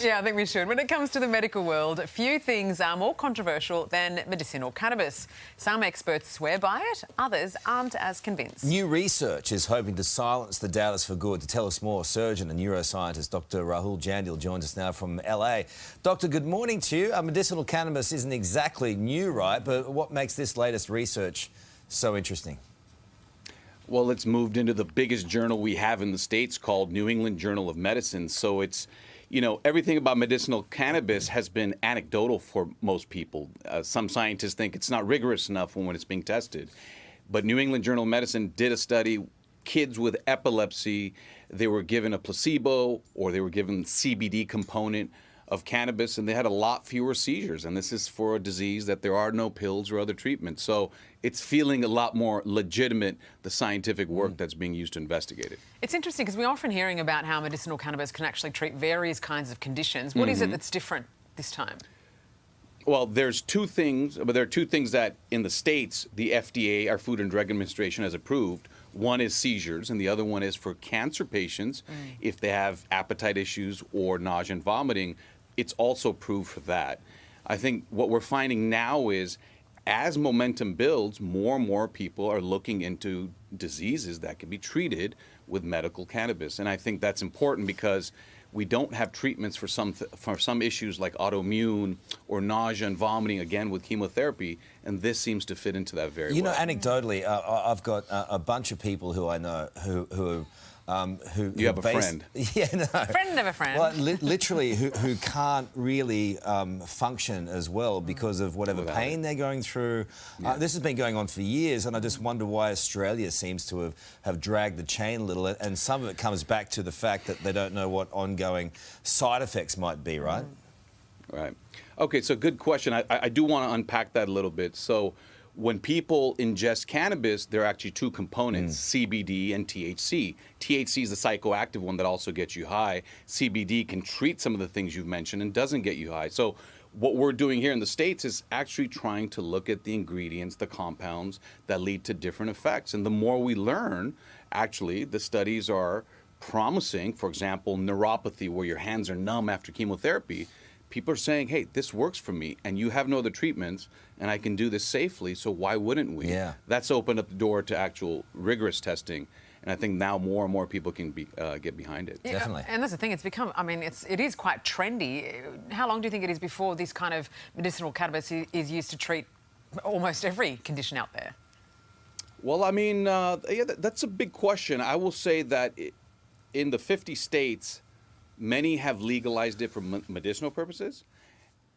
Yeah, I think we should. When it comes to the medical world, few things are more controversial than medicinal cannabis. Some experts swear by it, others aren't as convinced. New research is hoping to silence the doubters for good. To tell us more, surgeon and neuroscientist Dr. Rahul Jandil joins us now from LA. Doctor, good morning to you. Medicinal cannabis isn't exactly new, right? But what makes this latest research so interesting? Well, it's moved into the biggest journal we have in the States called New England Journal of Medicine. So it's, you know, everything about medicinal cannabis has been anecdotal for most people. Some scientists think it's not rigorous enough when it's being tested. But New England Journal of Medicine did a study. Kids with epilepsy, they were given a placebo or they were given CBD component of cannabis, and they had a lot fewer seizures. And this is for a disease that there are no pills or other treatments. So it's feeling a lot more legitimate, the scientific work that's being used to investigate it. It's interesting because we're often hearing about how medicinal cannabis can actually treat various kinds of conditions. What is it that's different this time? Well, there's two things, but there are two things that in the States, the FDA, our Food and Drug Administration, has approved. One is seizures, and the other one is for cancer patients. If they have appetite issues or nausea and vomiting, it's also approved for that. I think what we're finding now is as momentum builds, more and more people are looking into diseases that can be treated with medical cannabis. And I think that's important because we don't have treatments for some issues like autoimmune or nausea and vomiting, again, with chemotherapy, and this seems to fit into that very well. You know, anecdotally, I've got a bunch of people who I know who you have a friend. Yeah, no. Friend of a friend. Well, literally, who can't really function as well because of whatever pain they're going through. Yeah. This has been going on for years, and I just wonder why Australia seems to have dragged the chain a little, and some of it comes back to the fact that they don't know what ongoing side effects might be, right? Right. Okay, so good question. I do want to unpack that a little bit. So when people ingest cannabis, there are actually two components, CBD and THC. THC is the psychoactive one that also gets you high. CBD can treat some of the things you've mentioned and doesn't get you high. So what we're doing here in the States is actually trying to look at the ingredients, the compounds that lead to different effects. And the more we learn, actually, the studies are promising. For example, neuropathy, where your hands are numb after chemotherapy. People are saying, hey, this works for me, and you have no other treatments, and I can do this safely, so why wouldn't we? Yeah. That's opened up the door to actual rigorous testing, and I think now more and more people can get behind it. Yeah, Definitely. and that's the thing, it's become, I mean, it is quite trendy. How long do you think it is before this kind of medicinal cannabis is used to treat almost every condition out there? Well, I mean, yeah, that's a big question. I will say that in the 50 states, many have legalized it for medicinal purposes,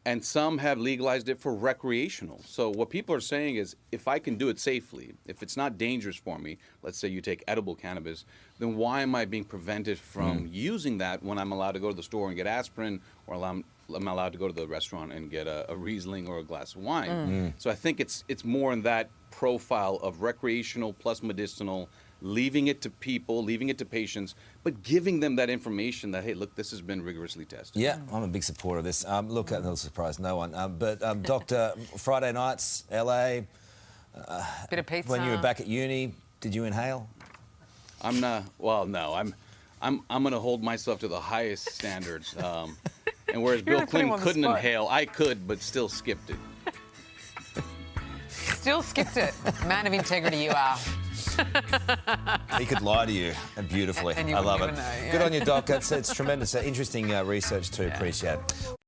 and some have legalized it for recreational. So what people are saying is, if I can do it safely, if it's not dangerous for me, let's say you take edible cannabis, then why am I being prevented from using that when I'm allowed to go to the store and get aspirin, or I'm allowed to go to the restaurant and get a Riesling or a glass of wine? So I think it's more in that profile of recreational plus medicinal, leaving it to people, leaving it to patients, but giving them that information that, hey, look, this has been rigorously tested. Yeah, I'm a big supporter of this. Look, that'll surprise no one. But Doctor, Friday nights, LA. Bit of pizza. When you were back at uni, did you inhale? I'm not. Well, no. I'm going to hold myself to the highest standards. And whereas Bill Clinton couldn't inhale, I could, but still skipped it. Still skipped it. Man of integrity you are. He could lie to you beautifully. And you I love it. wouldn't even know, yeah. Good on you, Doc. It's tremendous. Interesting research too. Appreciate it.